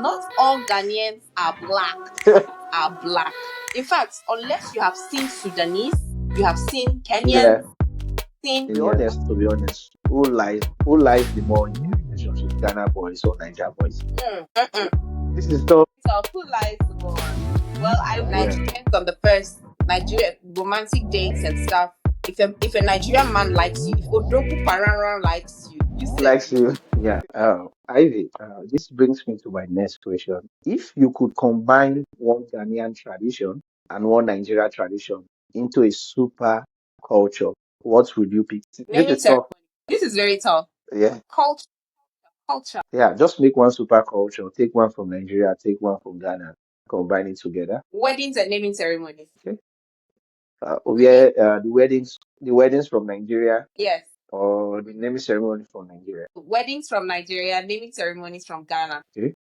not all Ghanaians are black. In fact, unless you have seen Sudanese, you have seen Yeah. Kenyans, seen. To be honest, who lies the more in the relationship, Ghana boys or Niger boys? This is tough. So who lies more? Well, Yeah. Nigerians on the first Nigeria romantic dates and stuff. If a Nigerian man likes you, if Odogu Parara likes you, you say Likes you. Yeah. Ivy, this brings me to my next question. If you could combine one Ghanaian tradition and one Nigeria tradition into a super culture, what would you pick? This naming is tough. ceremony. This is very tough. Yeah. Culture. Yeah. Just make one super culture. Take one from Nigeria, take one from Ghana, combine it together. Weddings and naming ceremonies. Okay. Really? Where the weddings from Nigeria Yes. or the naming ceremony from Nigeria. Weddings from Nigeria, naming ceremonies from Ghana. Okay.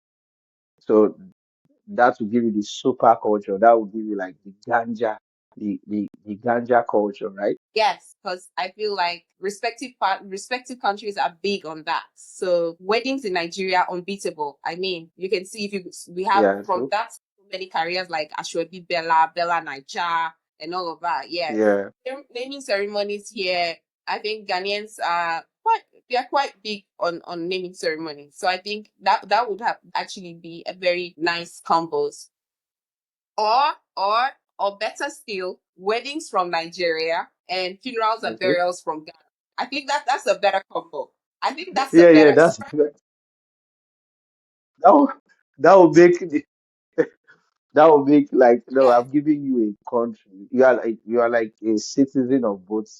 So that will give you the super culture. That will give you like the the ganja culture, right? Yes, because I feel like respective countries are big on that. So weddings in Nigeria unbeatable. I mean, you can see we have Yeah, from true. that so many careers like Ashwebi Bella Naija, and all of that. Yes, Yeah, naming ceremonies here. I think Ghanaians are quite big on naming ceremonies. So I think that would have actually be a very nice combos. Or or or better still, weddings from Nigeria and funerals and okay. burials from Ghana. I think that's a better combo. I think that's a Yeah, yeah, better. that will make that will make like no, Yes. I'm giving you a country. You are like a citizen of both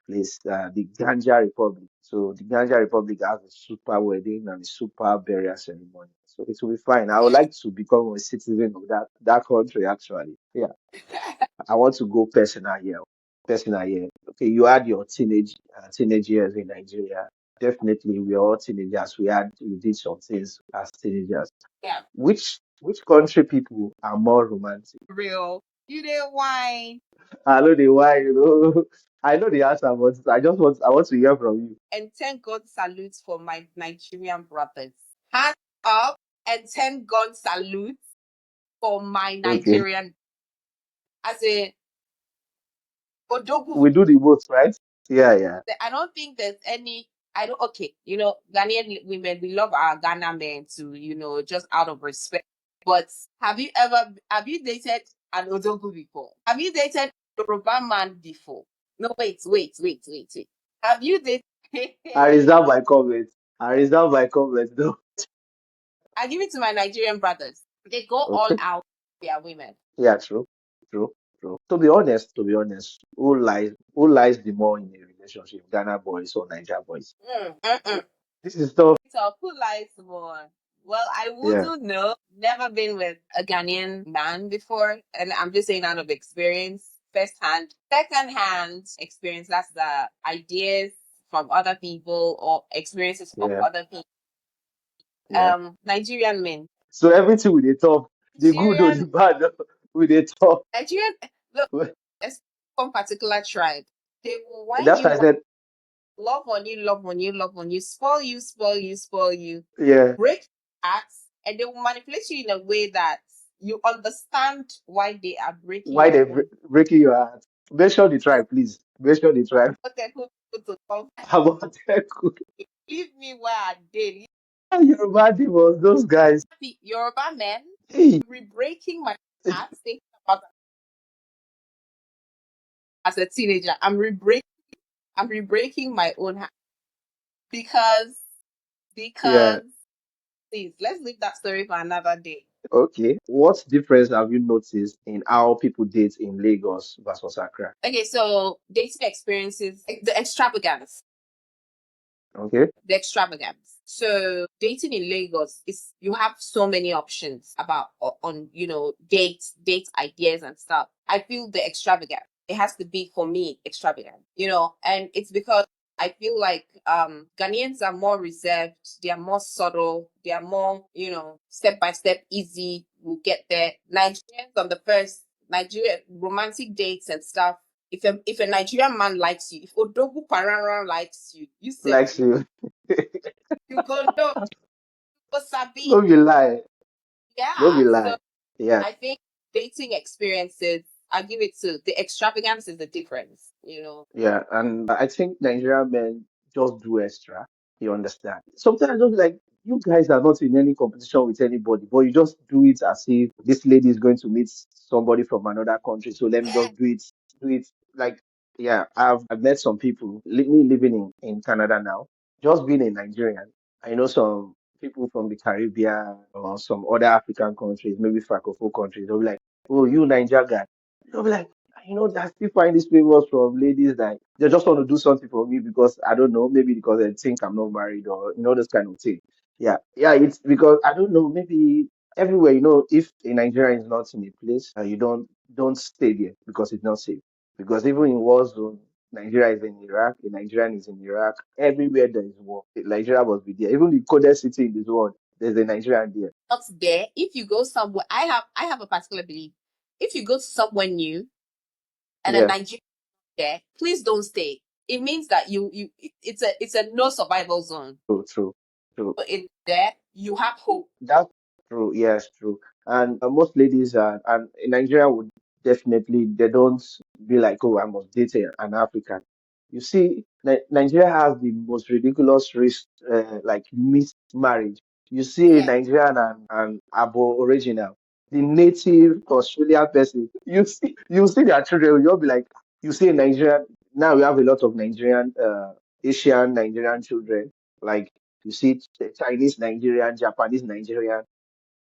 place, the Ganja Republic. So the Ganja Republic has a super wedding and a super burial ceremony. So it will be fine. I would Yes. like to become a citizen of that country actually. Yeah. I want to go personal here. Personal here. Okay, you had your teenage years in Nigeria. Definitely, we are all teenagers. We did some things as teenagers. Yeah. Which country people are more romantic? Real. You didn't whine. I know the why, I know the answer, but I want to hear from you. And thank God salutes for my Nigerian brothers. Hands up and thank God salutes for my Okay, Nigerian as a Odogu. we do the both, right? Yeah, yeah, I don't think there's any. I don't. Okay, Ghanaian women, we love our Ghana men too. Just out of respect. But have you dated an Odogu before? Have you dated a Yoruba man before? No, wait. Have you dated? I reserve my comment. I reserve my comment though. I give it to my Nigerian brothers. They go all Okay. out for their women. Yeah, true, true, true. To be honest, who lies the more in a relationship, Ghana boys or Niger boys? Mm. This is tough. So who lies more? Well, I Yeah, wouldn't know. Never been with a Ghanaian man before, and I'm just saying out of experience, first hand. Second hand experience, that's the ideas from other people or experiences of yeah, other people. yeah. Nigerian men. So everything with the top, the good or Nigerian the bad, with the top. Nigerian look, there's one particular tribe. They will whine That's why I you said, love on you, love on you, spoil you, yeah. break hearts, and they will manipulate you in a way that you understand why they are breaking Why your they own. breaking your heart? Mention the Because tribe, please. Mention the tribe. what they could put to come, About leave me where I did. Yoruba demons, those guys. The Yoruba men Hey, re-breaking my heart thinking about as a teenager. I'm re-breaking my own heart because yeah. because please let's leave that story for another day. Okay. What difference have you noticed in how people date in Lagos versus Accra? Okay, so dating experiences, the extravagance. Okay. The extravagance. So dating in Lagos is you have so many options about on date ideas and stuff. I feel the extravagant. It has to be for me extravagant, and it's because I feel like Ghanaians are more reserved, they are more subtle, they are more, step by step easy, we'll get there. Nigerians on the first Nigeria romantic dates and stuff, if a Nigerian man likes you, if Odogu Parara likes you, you say Likes you. you go no, go sabi. No, you lie. Don't be Yeah. So lie. Yeah, I think dating experiences, I give it to the extravagance is the difference, yeah. And I think Nigerian men just do extra. You understand? Sometimes I just like you guys are not in any competition with anybody, but you just do it as if this lady is going to meet somebody from another country. So let me Yeah. just do it like yeah. I've met some people, me living in Canada now, just being a Nigerian. I know some people from the Caribbean or some other African countries, maybe Francophone countries. They'll be like, "Oh, you Niger guy." They'll be like, I still find these favors from ladies that they just want to do something for me because I don't know, maybe because they think I'm not married or this kind of thing. Yeah, yeah, it's because I don't know, maybe everywhere, if a Nigerian is not in a place, you don't stay there because it's not safe. Because even in war zone, Nigeria is in Iraq, a Nigerian is in Iraq. Everywhere there is war, Nigeria must be there. Even the coldest city in this world, there's a Nigerian there. Not there. If you go somewhere, I have a particular belief. If you go somewhere new and a Yeah, Nigerian there, please don't stay. It means that it's a no survival zone. true, true, true. But in there, you have hope. That's true. Yes, true. And most ladies and in Nigeria would definitely they don't be like, oh, I must date an African. You see, Nigeria has the most ridiculous risk, like mixed marriage. You see a Yeah. Nigerian and Abo original, the native Australian person. You see their children. You'll be like, you see a Nigerian. Now we have a lot of Nigerian, Asian Nigerian children. Like you see Chinese Nigerian, Japanese Nigerian.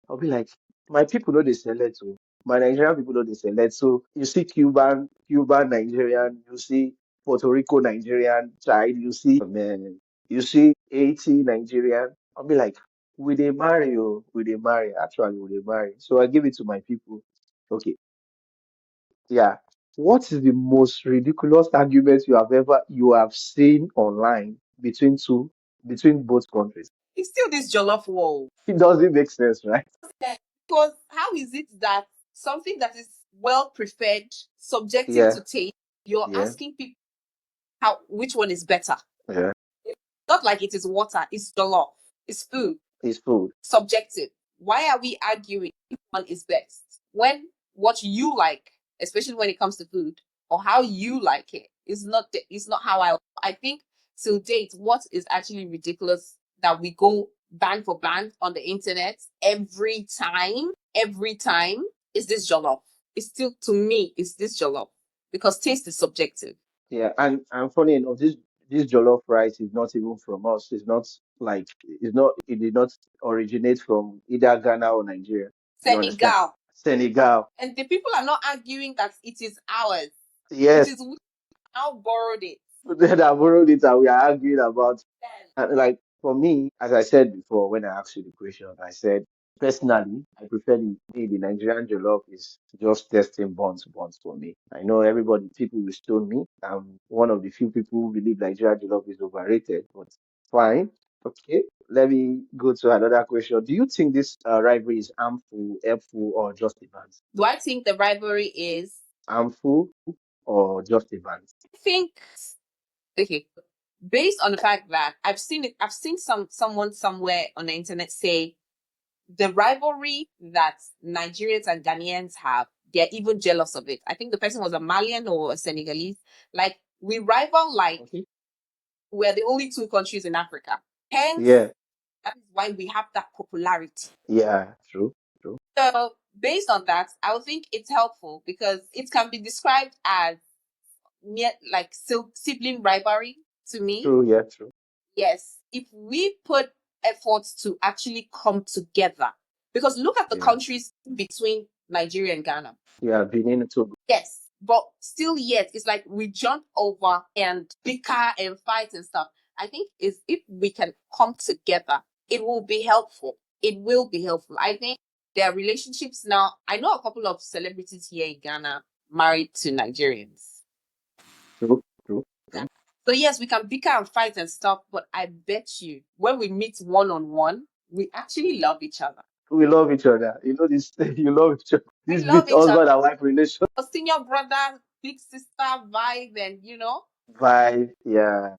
I'll be like, my people know they select to. My Nigerian people know they select. So you see Cuban Nigerian, you see Puerto Rico Nigerian child, you see man, you see Haiti Nigerian. I'll be like, will they marry you? Will they marry? Actually, will they marry? So I give it to my people. Okay, yeah. What is the most ridiculous argument you have seen online between both countries? It's still this jollof wall. It doesn't make sense, right? Because how is it that something that is well prepared, subjective Yeah, to taste, you're yeah, asking people how which one is better? yeah. Not like it is water, it's jollof, it's food, It's food. subjective. Why are we arguing which one is best? When what you like, especially when it comes to food, or how you like it, is not how I think till date, what is actually ridiculous that we go band for band on the internet every time is this jollof. It's still to me, it's this jollof. Because taste is subjective. Yeah, and funny enough, this jollof rice is not even from us. It's not like it did not originate from either Ghana or Nigeria. You understand? Senegal. Senegal. And the people are not arguing that it is ours. It Yes, is we now borrowed it. then I borrowed it and we are arguing about. And like for me, as I said before, when I asked you the question, I said personally, I prefer the Nigerian jollof is just testing buns for me. I know everybody, people will stone me. I'm one of the few people who believe Nigerian jollof is overrated, but fine. Okay, let me go to another question. Do you think this rivalry is harmful, helpful, or just a ban? Do I think the rivalry is? Harmful or just a ban? I think okay. Based on the fact that I've seen someone somewhere on the internet say the rivalry that Nigerians and Ghanaians have, they're even jealous of it. I think the person was a Malian or a Senegalese. Like we rival like Okay. we're the only two countries in Africa. Hence, Yeah, that is why we have that popularity. yeah, true, true, So based on that, I would think it's helpful because it can be described as mere like sibling rivalry to me. true, yeah, true, Yes, if we put efforts to actually come together, because look at the yeah. countries between Nigeria and Ghana. Yeah, Benin too. Yes, but still, yet it's like we jump over and bicker and fight and stuff. I think is if we can come together, it will be helpful. It will be helpful. I think their relationships now. I know a couple of celebrities here in Ghana married to Nigerians. True, true, Yeah. true. So yes, we can bicker and fight and stuff, but I bet you when we meet one on one, we actually love each other. We love each other. You know this. You love each other. We This love big each other. husband and wife relation A senior brother, big sister vibe, and vibe. Yeah,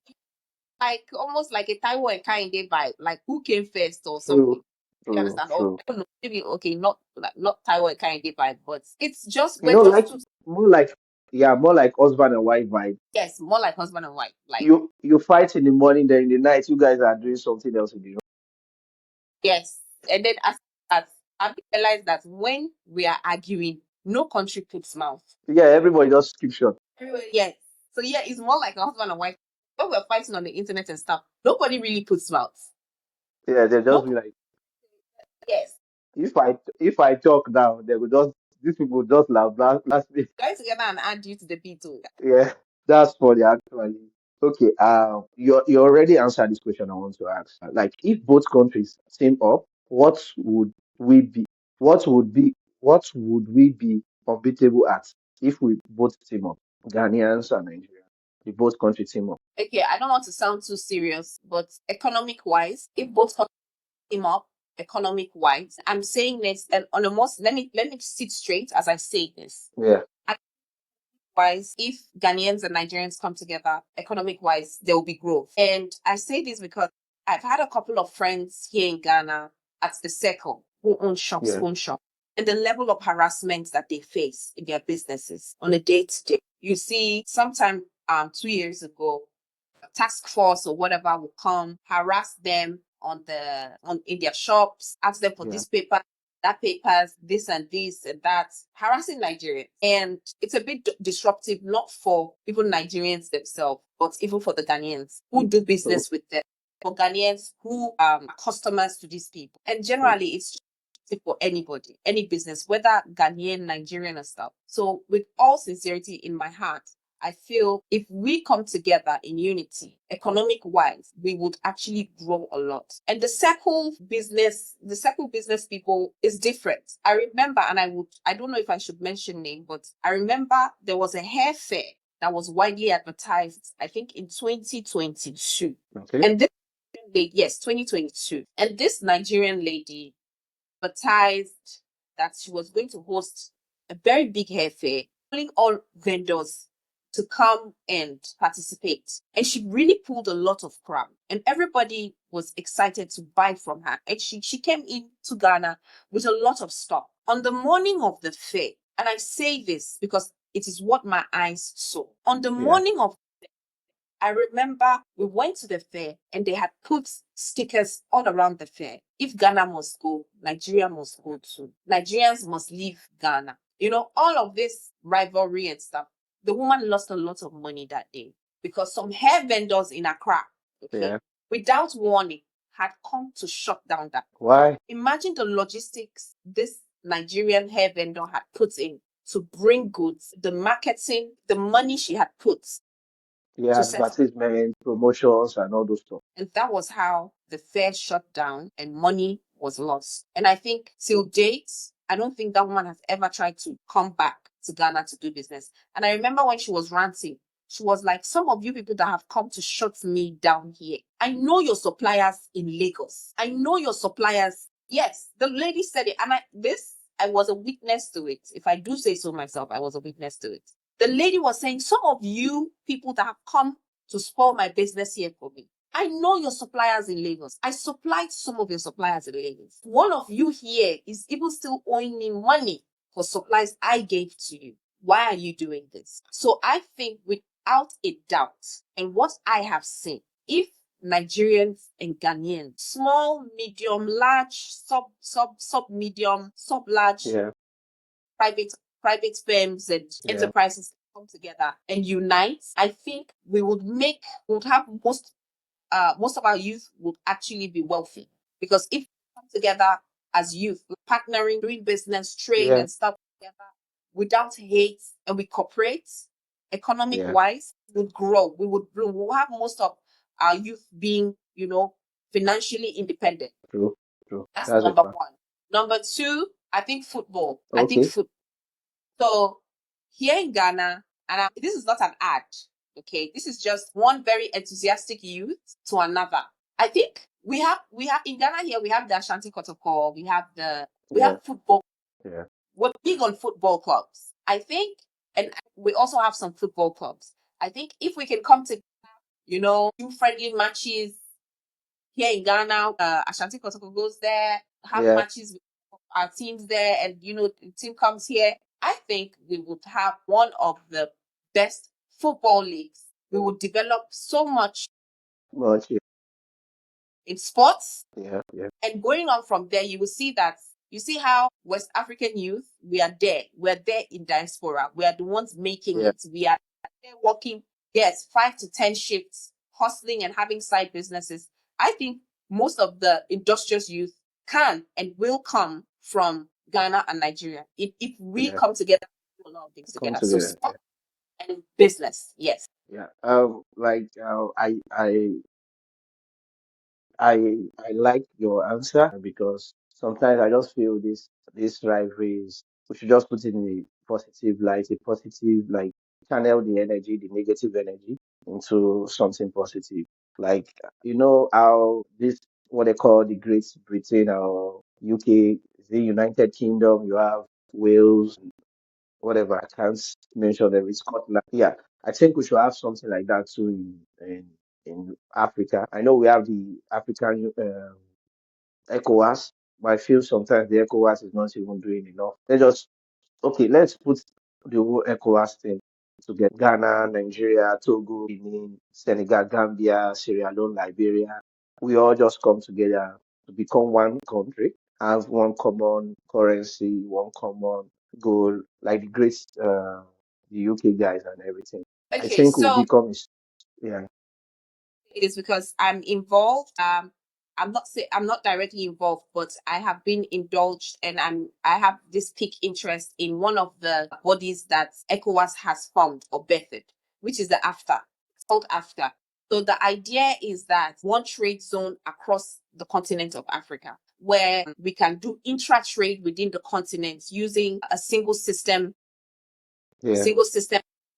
like almost like a Taiwo and Kainde vibe, like who came first or something. true, You true, understand? Or true. I don't know, maybe okay, not Taiwan kind of vibe, but it's just You we're know, just like two. more like yeah, more like husband and wife vibe. Yes, more like husband and wife. Like You fight in the morning, then in the night you guys are doing something else in the room. yes, and then as that I've realized that when we are arguing, no country puts mouth. Yeah, everybody just keep short. Everybody, yes. So yeah, it's more like a husband and wife. When we're fighting on the internet and stuff, nobody really puts mouth. Yeah, they just No, be like, yes. if I talk now, they will just these people just laugh last me. Guys together and add you to the beat. Yeah, that's funny actually. Okay, you already answered this question I want to ask. Like, if both countries team up, we be? What would be? What would we be unbeatable at if we both team up? Ghanaians and Nigeria, the both countries team up. Okay, I don't want to sound too serious, but economic wise, if both countries team up, economic wise, I'm saying this and on a most let me sit straight as I say this. Yeah, Wise, if Ghanaians and Nigerians come together, economic wise, there will be growth. And I say this because I've had a couple of friends here in Ghana at the circle who own shops, yeah, phone shop, and the level of harassment that they face in their businesses on a day to day. You see, sometime 2 years ago, task force or whatever will come, harass them on in their shops, ask them for yeah. this paper, that papers, this and that, harassing Nigerians. And it's a bit disruptive, not for even Nigerians themselves, but even for the Ghanaians who do True, business with them, for Ghanaians who are customers to these people. And true. generally, it's for anybody, any business, whether Ghanaian, Nigerian, or stuff. So, with all sincerity in my heart, I feel if we come together in unity, economic wise, we would actually grow a lot. And the circle business people is different. I remember, and I don't know if I should mention name, but I remember there was a hair fair that was widely advertised, I think in 2022. Okay. And this lady, yes, 2022. And this Nigerian lady advertised that she was going to host a very big hair fair, calling all vendors to come and participate. And she really pulled a lot of crowd, and everybody was excited to buy from her. And she came into Ghana with a lot of stock. On the morning of the fair, and I say this because it is what my eyes saw. On the Yeah. morning of I remember we went to the fair and they had put stickers all around the fair. If Ghana must go, Nigeria must go too. Nigerians must leave Ghana. You know, all of this rivalry and stuff. The woman lost a lot of money that day because some hair vendors in Accra, okay, Yeah. without warning, had come to shut down that. Why? Imagine the logistics this Nigerian hair vendor had put in to bring goods, the marketing, the money she had put Yeah, to set. advertisement, promotions, and all those stuff. And that was how the fair shut down and money was lost. And I think till date, I don't think that woman has ever tried to come back to Ghana to do business. And I remember when she was ranting, she was like, some of you people that have come to shut me down here, I know your suppliers in Lagos. I know your suppliers. Yes, the lady said it. And I was a witness to it. If I do say so myself, I was a witness to it. The lady was saying, some of you people that have come to spoil my business here for me. I know your suppliers in Lagos. I supplied some of your suppliers in Lagos. One of you here is even still owing me money for supplies I gave to you. Why are you doing this? So I think without a doubt, and what I have seen, if Nigerians and Ghanaians, small, medium, large, medium, sub large Yeah. private private firms and Yeah. enterprises come together and unite, I think we would have most of our youth would actually be wealthy. Because if we come together as youth, partnering, doing business, trade, Yeah. and stuff together without hate and we cooperate, economic Yeah. wise, would grow. We'll have most of our youth being, financially independent. True. True. That's That's a number fact. one. Number two, I think football. I think Okay. football. So here in Ghana, and this is not an ad, okay? This is just one very enthusiastic youth to another. I think we have in Ghana here we have the Ashanti Kotoko, we Yeah. have football. Yeah. We're big on football clubs. I think, and we also have some football clubs. I think if we can come to do friendly matches here in Ghana, Ashanti Kotoko goes there. have matches with our teams there, and the team comes here. I think we would have one of the best football leagues. We would develop so much Much. in sports. Yeah. Yeah. And going on from there, you will see that you see how West African youth, we are there. We're there in diaspora. We are the ones making Yeah. it. We are there working, yes, 5 to 10 shifts, hustling and having side businesses. I think most of the industrious youth can and will come from Ghana and Nigeria. If we Yeah. come together, do a lot of things Come together. So together. Yeah. sport and business, yes. Yeah. Like I like your answer because sometimes I just feel this rivalries we should just put it in a positive light, a positive like channel the energy, the negative energy into something positive. Like how this what they call the Great Britain or UK, the United Kingdom, you have Wales, whatever. I can't mention them. It's Scotland. Yeah, I think we should have something like that too in Africa. I know we have the African ECOWAS, but I feel sometimes the ECOWAS is not even doing enough. Let's put the whole ECOWAS thing together. Ghana, Nigeria, Togo, Benin, Senegal, Gambia, Sierra Leone, Liberia. We all just come together to become one country, have one common currency, one common goal, like the UK guys and everything. I Okay, think we'll so become, yeah, it is because I'm involved. I'm not directly involved, but I have been indulged, and I have this peak interest in one of the bodies that ECOWAS has formed or bettered, which is the AFTA. It's called AFTA. So the idea is that one trade zone across the continent of Africa, where we can do intra trade within the continent using a yeah, single system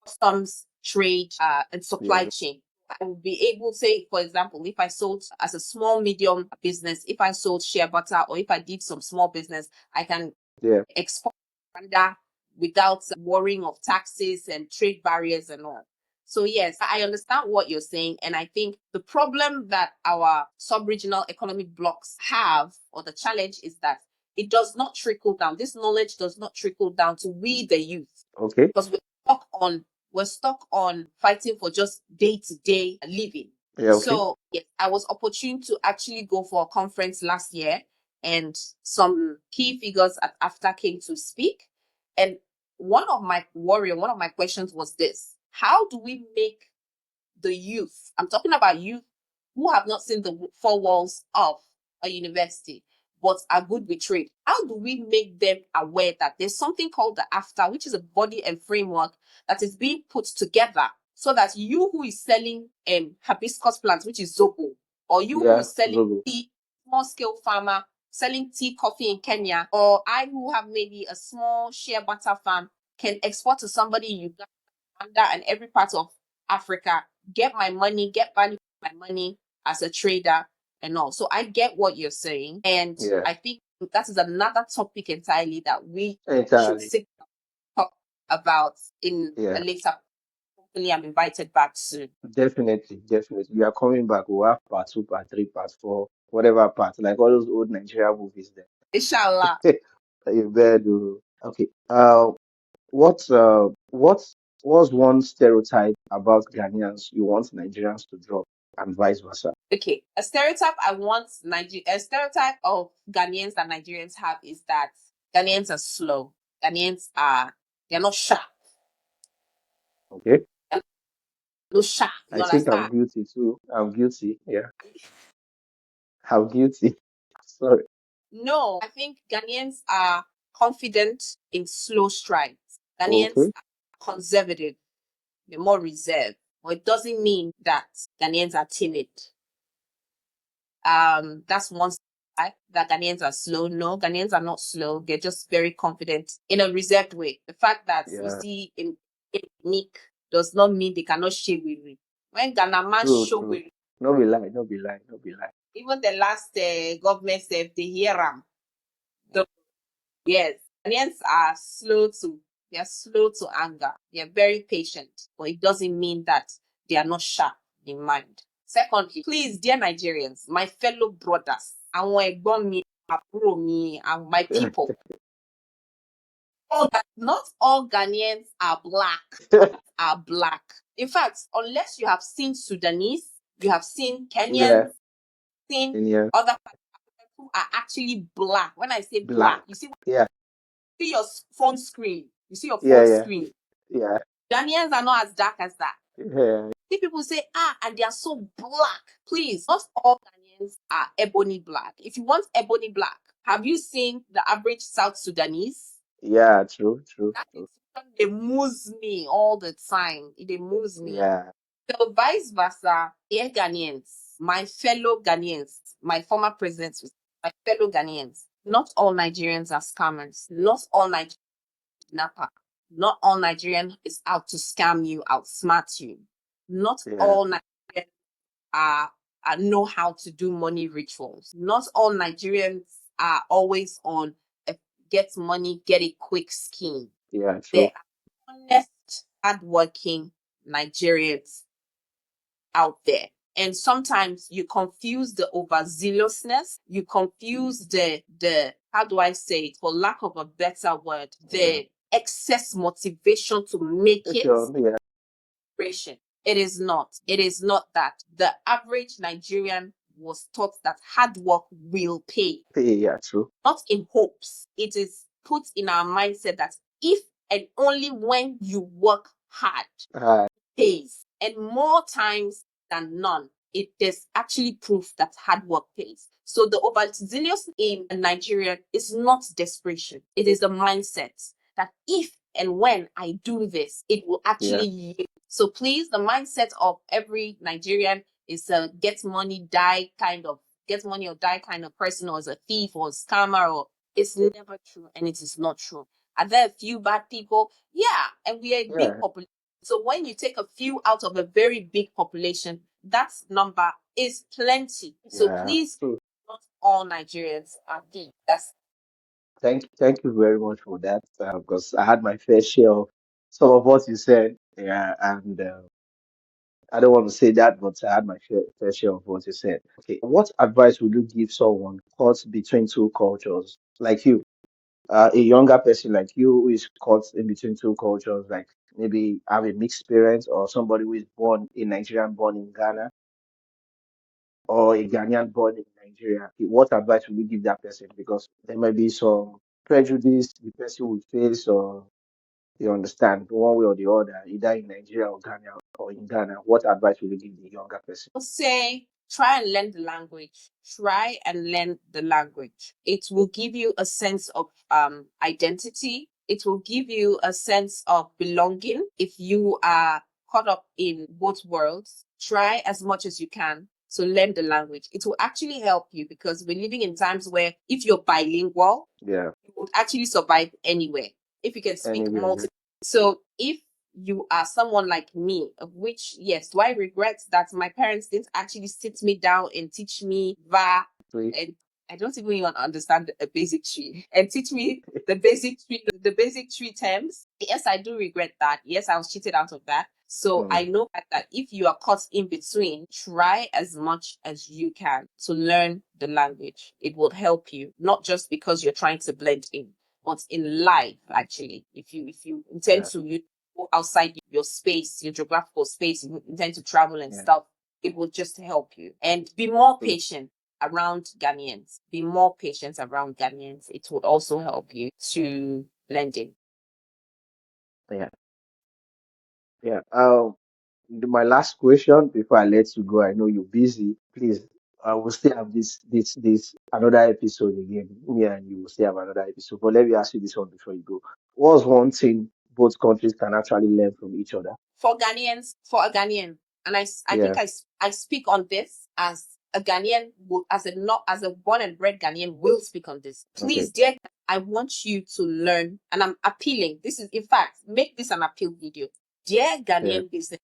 customs, trade, and supply yeah, chain. I will be able, say, for example, if I sold as a small, medium business, if I sold shea butter or if I did some small business, I can yeah. export Rwanda without worrying of taxes and trade barriers and all. So yes, I understand what you're saying. And I think the problem that our sub-regional economic blocks have, or the challenge, is that it does not trickle down. This knowledge does not trickle down to we, the youth, Okay, because we're stuck on fighting for just day-to-day living. yeah, okay, So yes, I was opportune to actually go for a conference last year, and some key figures at AFTA came to speak. And one of my questions was this: how do we make the youth, I'm talking about youth who have not seen the four walls of a university but are good with trade, how do we make them aware that there's something called the AFTA, which is a body and framework that is being put together, so that you who is selling hibiscus plants, which is zobo, or you who yeah, is selling Zogo, tea, small scale farmer selling tea, coffee in Kenya, or I who have maybe a small shea butter farm can export to somebody in Uganda and every part of Africa, get my money, get value for my money as a trader and all. So I get what you're saying. And yeah, I think that is another topic entirely that we should entirely, sit and talk about in a yeah. later. Hopefully I'm invited back soon. Definitely, definitely. You are coming back. We'll have part two, part three, part four, whatever part, like all those old Nigeria movies Inshallah. there. You better do. Okay. What's one stereotype about Ghanaians you want Nigerians to drop and vice versa? Okay. A stereotype of Ghanaians that Nigerians have is that Ghanaians are slow. They're not sharp. Okay. They're not sharp. I You think I'm understand? guilty too. I'm guilty. Yeah. I'm guilty. Sorry. No, I think Ghanaians are confident in slow strides. Ghanaians Okay. are conservative, they're more reserved. But it doesn't mean that Ghanaians are timid. That's one side, that Ghanaians are slow. No, Ghanaians are not slow. They're just very confident in a reserved way. The fact that you Yeah. see in Nick does not mean they cannot share with you. When Ghana man True, show true. with No be lie, no be lie, no be lie. even the last government said they hear them. Yes, Ghanaians are slow to anger. They are very patient, but it doesn't mean that they are not sharp in mind. Secondly, please, dear Nigerians, my fellow brothers, àwọn ẹ̀gbọ́n mi, àbúrò mi, and my people. Not all Ghanaians are black. Are black. In fact, unless you have seen Sudanese, you have seen Yeah, Kenyans, seen yeah, other who are actually black. When I say black, black. Yeah, see your phone screen. You see your yeah, phone yeah, screen. yeah, Ghanaians are not as dark as that. yeah, See people say, and they are so black. Please, not all Ghanaians are ebony black. If you want ebony black, have you seen the average South Sudanese? yeah. True, true, That true. they moves me all the time. It moves me. Yeah, So vice versa, dear Ghanaians, my fellow Ghanaians, my former presidents, my fellow Ghanaians, not all Nigerians are scammers. Not all Nigerians are kidnappers. Not all Nigerian is out to scam you, outsmart you. Not yeah, all Nigerians are, know how to do money rituals. Not all Nigerians are always on a get money, get it quick scheme. yeah. There True. are honest, hardworking Nigerians out there. And sometimes you confuse the overzealousness, you confuse the how do I say it, for lack of a better word, Yeah. the excess motivation to make it Sure. Yeah, inspiration. It is not. It is not that. The average Nigerian was taught that hard work will pay, yeah. True. not in hopes. It is put in our mindset that if and only when you work hard, Uh, pays. And more times than none, it is actually proof that hard work pays. So the overzealous in Nigeria is not desperation. It is a mindset that if and when I do this, it will yeah, actually yield. So please, the mindset of every Nigerian is a get money, die kind of get money or die kind of person, or is a thief or a scammer, or it's never true and it is not true. Are there a few bad people? Yeah, and we are a big yeah, population. So when you take a few out of a very big population, that number is plenty. So yeah. please, True. not all Nigerians are deep. That's Thank you very much for that. Because I had my fair share of some of what you said. Yeah, and I don't want to say that, but I had my fair share of what you said. Okay, what advice would you give someone caught between two cultures, like you, a younger person like you who is caught in between two cultures, like maybe have a mixed parents or somebody who is born a Nigerian born in Ghana or a Ghanaian born in Nigeria? What advice would you give that person? Because there might be some prejudice the person will face, or you understand one way or the other, either in Nigeria or Ghana or in Ghana. What advice would you give the younger person? say try and learn the language. Try and learn the language. It will give you a sense of identity. It will give you a sense of belonging if you are caught up in both worlds. Try as much as you can to learn the language. It will actually help you because we're living in times where if you're bilingual, Yeah, you would actually survive anywhere if you can speak anywhere. Yeah, multiple. So if you are someone like me, of which yes, do I regret that my parents didn't actually sit me down and teach me va, please. and I don't even understand a basic tree and teach me the basic tree terms. Yes, I do regret that. Yes, I was cheated out of that. So Hmm, I know that if you are caught in between, try as much as you can to learn the language. It will help you, not just because you're trying to blend in, but in life actually. If you intend yeah, to go outside your space, your geographical space, you intend to travel and yeah. stuff, it will just help you. And be more True. patient around Ghanaians. Be more patient around Ghanaians. It would also help you to blend in. Yeah, yeah. My last question before I let you go. I know you're busy. Please, I will still have this another episode again. Me and you will still have another episode. But let me ask you this one before you go. What's one thing both countries can actually learn from each other? For Ghanaians, for a Ghanaian, and I think Yeah. I speak on this as a Ghanaian, as a not as a born and bred Ghanaian will speak on this. Okay. Please, dear, I want you to learn, and I'm appealing. This is, in fact, make this an appeal video. Dear Yeah. Ghanaian business,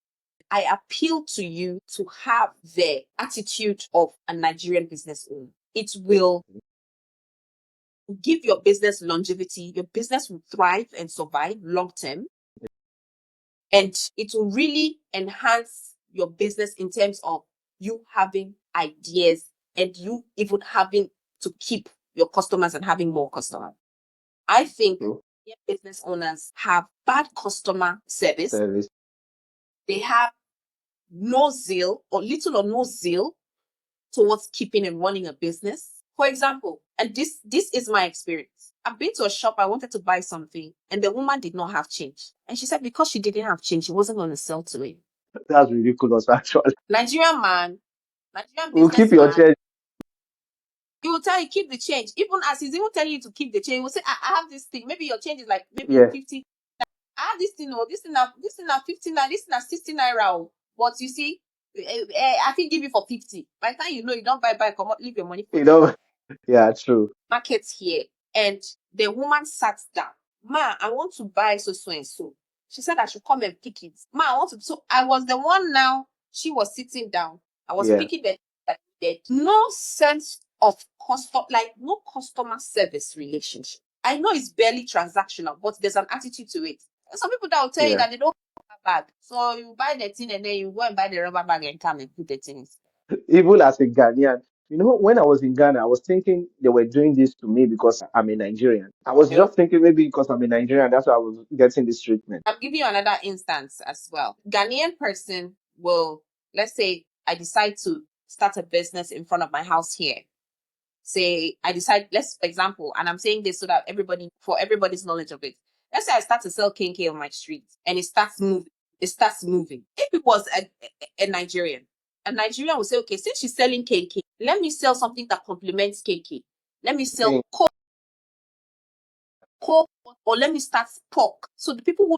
I appeal to you to have the attitude of a Nigerian business owner. It will give your business longevity. Your business will thrive and survive long term, and it will really enhance your business in terms of you having ideas and you even having to keep your customers and having more customers. I think True. business owners have bad customer service. Service. They have no zeal or little or no zeal towards keeping and running a business. For example, and this is my experience. I've been to a shop, I wanted to buy something, and the woman did not have change. And she said because she didn't have change, she wasn't going to sell to me. That's ridiculous, actually. Nigerian man, Nigerian We'll keep your businessman, change. he will tell you keep the change. Even as he's even telling you to keep the change, he will say, I have this thing. Maybe your change is like maybe Yeah. 50. I have this thing, this thing now 59, this thing now 60 naira. Oh. But you see, I think give you for 50. By the time you know you don't buy, come on, leave your money for You know, yeah, true. market here. And the woman sat down. Ma, I want to buy so and so. She said I should come and pick it. Ma, I want to. So I was the one now. She was sitting down. I was Yeah. picking the no sense of custom, like no customer service relationship. I know it's barely transactional, but there's an attitude to it. And some people that will tell you Yeah. that they don't have a bag. So you buy the thing and then you go and buy the rubber bag and come and put the things. Even as a Ghanaian, you know, when I was in Ghana, I was thinking they were doing this to me because I'm a Nigerian. I was No. just thinking maybe because I'm a Nigerian, that's why I was getting this treatment. I'll give you another instance as well. Ghanaian person will, let's say, I decide to start a business in front of my house here. Say, I decide, let's, for example, and I'm saying this so that for everybody's knowledge of it. Let's say I start to sell kinky on my street and it starts moving. If it was a Nigerian, a Nigerian will say, okay, since she's selling kinky, let me sell something that complements kinky. Let me sell Okay. coke, or let me start pork. So the people who